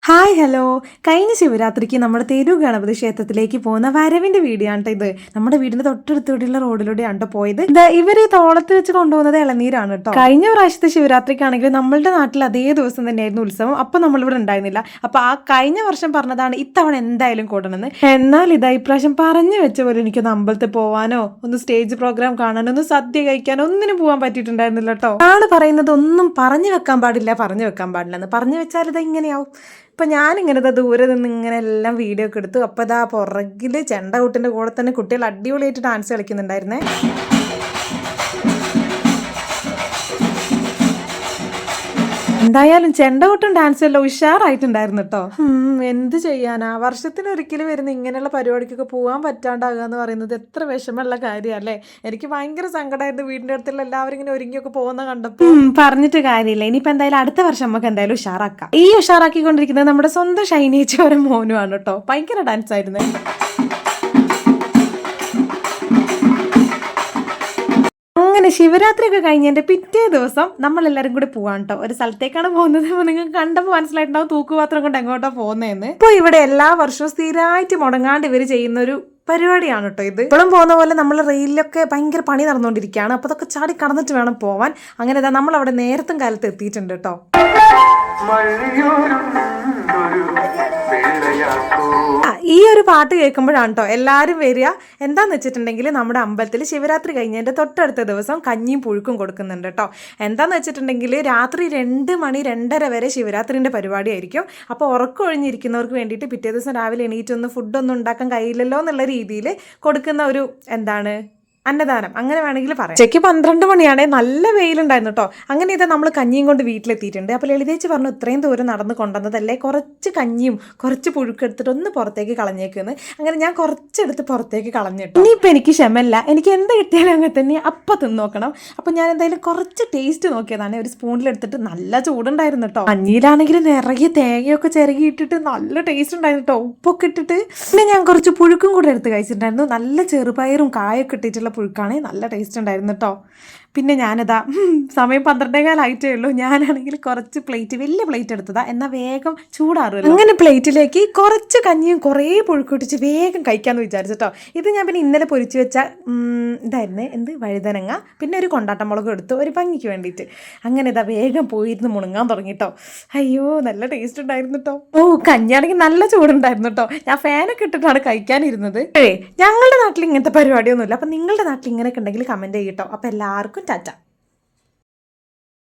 Hi hello. കഴിഞ്ഞ ശിവരാത്രിക്ക് നമ്മുടെ തെരു ഗണപതി ക്ഷേത്രത്തിലേക്ക് പോകുന്ന വരവിന്റെ വീഡിയോ ആണ് ഇത്. നമ്മുടെ വീടിന്റെ തൊട്ടടുത്തൂടെയുള്ള റോഡിലൂടെയാണ് പോയത്. ഇവർ ഈ തോളത്ത് വെച്ച് കൊണ്ടുപോകുന്നത് ഇളനീരാണ് കേട്ടോ. കഴിഞ്ഞ പ്രാവശ്യത്തെ ശിവരാത്രിക്കാണെങ്കിൽ നമ്മളുടെ നാട്ടിൽ അതേ ദിവസം തന്നെയായിരുന്നു ഉത്സവം. അപ്പൊ നമ്മളിവിടെ ഉണ്ടായിരുന്നില്ല. അപ്പൊ ആ കഴിഞ്ഞ വർഷം പറഞ്ഞതാണ് ഇത്തവണ എന്തായാലും കൂടണമെന്ന്. എന്നാൽ ഇതാ ഇപ്രാവശ്യം പറഞ്ഞു വെച്ച പോലെ എനിക്കൊന്ന് അമ്പലത്തിൽ പോവാനോ ഒന്ന് സ്റ്റേജ് പ്രോഗ്രാം കാണാനോ ഒന്ന് സദ്യ കഴിക്കാനോ ഒന്നിനും പോകാൻ പറ്റിയിട്ടുണ്ടായിരുന്നില്ല കേട്ടോ. ആള് പറയുന്നത് ഒന്നും പറഞ്ഞു വെക്കാൻ പാടില്ല എന്ന് പറഞ്ഞു വെച്ചാൽ ഇത് ഇങ്ങനെയാവും. ഇപ്പം ഞാനിങ്ങനെ ദൂരെ നിന്ന് ഇങ്ങനെ എല്ലാം വീഡിയോ ഒക്കെ എടുത്തു. അപ്പോൾ ഇതാ പുറകിൽ ചെണ്ടകൂട്ടിൻ്റെ കൂടെ തന്നെ കുട്ടികൾ അടിപൊളിയായിട്ട് ഡാൻസ് കളിക്കുന്നുണ്ടായിരുന്നേ. എന്തായാലും ചെണ്ടകൊട്ടും ഡാൻസും എല്ലാം ഉഷാറായിട്ടുണ്ടായിരുന്നു കേട്ടോ. എന്ത് ചെയ്യാനാ, വർഷത്തിനൊരിക്കലും വരുന്ന ഇങ്ങനെയുള്ള പരിപാടിക്കൊക്കെ പോകാൻ പറ്റാണ്ടാകുക എന്ന് പറയുന്നത് എത്ര വിഷമമുള്ള കാര്യമല്ലേ. എനിക്ക് ഭയങ്കര സങ്കടമായിരുന്നു വീടിൻ്റെ അടുത്തുള്ള എല്ലാവരും ഇങ്ങനെ ഒരുങ്ങിയൊക്കെ പോകുന്ന കണ്ടപ്പോൾ. പറഞ്ഞിട്ട് കാര്യമില്ല. ഇനിയിപ്പോൾ എന്തായാലും അടുത്ത വർഷം നമുക്ക് എന്തായാലും ഉഷാറാക്കാം. ഈ ഉഷാറാക്കിക്കൊണ്ടിരിക്കുന്നത് നമ്മുടെ സ്വന്തം ഷൈനേച്ചിയോരെ മോനുമാണ് കേട്ടോ. ഭയങ്കര ഡാൻസ് ആയിരുന്നു. അങ്ങനെ ശിവരാത്രി ഒക്കെ കഴിഞ്ഞതിന്റെ പിറ്റേ ദിവസം നമ്മളെല്ലാരും കൂടി പോവാൻ കേട്ടോ. ഒരു സ്ഥലത്തേക്കാണ് പോകുന്നത്. നിങ്ങൾക്ക് കണ്ടപ്പോൾ മനസ്സിലായിട്ടുണ്ടാവും തൂക്കുപാത്രം കൊണ്ട് എങ്ങോട്ടാ പോകുന്നതെന്ന്. ഇപ്പോൾ ഇവിടെ എല്ലാ വർഷവും സ്ഥിരമായിട്ട് മുടങ്ങാണ്ട് ഇവർ ചെയ്യുന്ന ഒരു പരിപാടിയാണ് കേട്ടോ ഇത്. ഇപ്പോഴും പോകുന്ന പോലെ നമ്മൾ റെയിലൊക്കെ ഭയങ്കര പണി നടന്നുകൊണ്ടിരിക്കുകയാണ്. അപ്പോൾ അതൊക്കെ ചാടി കടന്നിട്ട് വേണം പോവാൻ. അങ്ങനെ നമ്മൾ അവിടെ നേരത്തും കാലത്ത് എത്തിയിട്ടുണ്ട് കേട്ടോ. ഈ ഒരു പാട്ട് കേൾക്കുമ്പോഴാണ് കേട്ടോ എല്ലാവരും വരിക. എന്താന്ന് വെച്ചിട്ടുണ്ടെങ്കിൽ നമ്മുടെ അമ്പലത്തിൽ ശിവരാത്രി കഴിഞ്ഞതിൻ്റെ തൊട്ടടുത്ത ദിവസം കഞ്ഞിയും പുഴുക്കും കൊടുക്കുന്നുണ്ട് കേട്ടോ. എന്താന്ന് വെച്ചിട്ടുണ്ടെങ്കിൽ രാത്രി 2 മണി 2:30 വരെ ശിവരാത്രിൻ്റെ പരിപാടി ആയിരിക്കും. അപ്പോൾ ഉറക്കം ഒഴിഞ്ഞിരിക്കുന്നവർക്ക് വേണ്ടിയിട്ട് പിറ്റേ ദിവസം രാവിലെ എണീറ്റൊന്ന് ഫുഡൊന്നും ഉണ്ടാക്കാൻ കഴിയില്ലല്ലോ എന്നുള്ള രീതിയിൽ കൊടുക്കുന്ന ഒരു അന്നദാനം അങ്ങനെ വേണമെങ്കിൽ പറയാം. ഉച്ചയ്ക്ക് 12 മണിയാണേ നല്ല വെയിലുണ്ടായിരുന്നു കേട്ടോ. അങ്ങനെ ഇതാ നമ്മൾ കഞ്ഞിയും കൊണ്ട് വീട്ടിലെത്തിയിട്ടുണ്ട്. അപ്പോൾ ലളിതേച്ചി പറഞ്ഞു ഇത്രയും ദൂരം നടന്ന് കൊണ്ടുവന്നതല്ലേ, കുറച്ച് കഞ്ഞിയും കുറച്ച് പുഴുക്കെടുത്തിട്ട് ഒന്ന് പുറത്തേക്ക് കളഞ്ഞേക്കുന്ന്. അങ്ങനെ ഞാൻ കുറച്ചെടുത്ത് പുറത്തേക്ക് കളഞ്ഞിട്ടു. ഇനിയിപ്പോൾ എനിക്ക് ക്ഷമല്ല, എനിക്ക് എന്ത് കിട്ടിയാലും അങ്ങനെ തന്നെ അപ്പം തിന്ന് നോക്കണം. അപ്പോൾ ഞാൻ എന്തായാലും കുറച്ച് ടേസ്റ്റ് നോക്കിയതാണ്. ഒരു സ്പൂണിലെടുത്തിട്ട് നല്ല ചൂടുണ്ടായിരുന്നു കേട്ടോ. കഞ്ഞിയിലാണെങ്കിൽ നിറയെ തേങ്ങയൊക്കെ ചിരകിയിട്ടിട്ട് നല്ല ടേസ്റ്റ് ഉണ്ടായിരുന്നു കേട്ടോ. ഉപ്പൊക്കെ ഇട്ടിട്ട് പിന്നെ ഞാൻ കുറച്ച് പുഴുക്കും കൂടെ എടുത്ത് കഴിച്ചിട്ടുണ്ടായിരുന്നു. നല്ല ചെറുപയറും കായൊക്കെ ഇട്ടിട്ടുള്ള പുഴുക്കാണ്. നല്ല ടേസ്റ്റ് ഉണ്ടായിരുന്നു കേട്ടോ. പിന്നെ ഞാനിതാ സമയം 12:15 ഉള്ളൂ. ഞാനാണെങ്കിൽ കുറച്ച് വലിയ പ്ലേറ്റ് എടുത്തതാ. എന്നാൽ വേഗം ചൂടാറുമല്ലോ. അങ്ങനെ പ്ലേറ്റിലേക്ക് കുറച്ച് കഞ്ഞിയും കുറേ പുഴുക്കൊട്ടിച്ച് വേഗം കഴിക്കാമെന്ന് വിചാരിച്ചിട്ടോ. ഇത് ഞാൻ പിന്നെ ഇന്നലെ പൊരിച്ചു വെച്ച ഇതായിരുന്നു വഴുതനങ്ങ, പിന്നെ ഒരു കൊണ്ടാട്ടമുളക് എടുത്തു ഒരു ഭംഗിക്ക് വേണ്ടിയിട്ട്. അങ്ങനെ ഇതാ വേഗം പോയിരുന്ന് മുണങ്ങാൻ തുടങ്ങിട്ടോ. അയ്യോ നല്ല ടേസ്റ്റ് ഉണ്ടായിരുന്നു കേട്ടോ. കഞ്ഞിയാണെങ്കിൽ നല്ല ചൂടുണ്ടായിരുന്നു കേട്ടോ. ഞാൻ ഫാനൊക്കെ ഇട്ടിട്ടാണ് കഴിക്കാനിരുന്നത്. ഞങ്ങളുടെ നാട്ടിൽ ഇങ്ങനത്തെ പരിപാടിയൊന്നുമില്ല. അപ്പം നിങ്ങളുടെ നാട്ടിൽ ഇങ്ങനെയൊക്കെ ഉണ്ടെങ്കിൽ കമൻറ്റ് ചെയ്യട്ടോ. അപ്പം എല്ലാവർക്കും ടാറ്റ.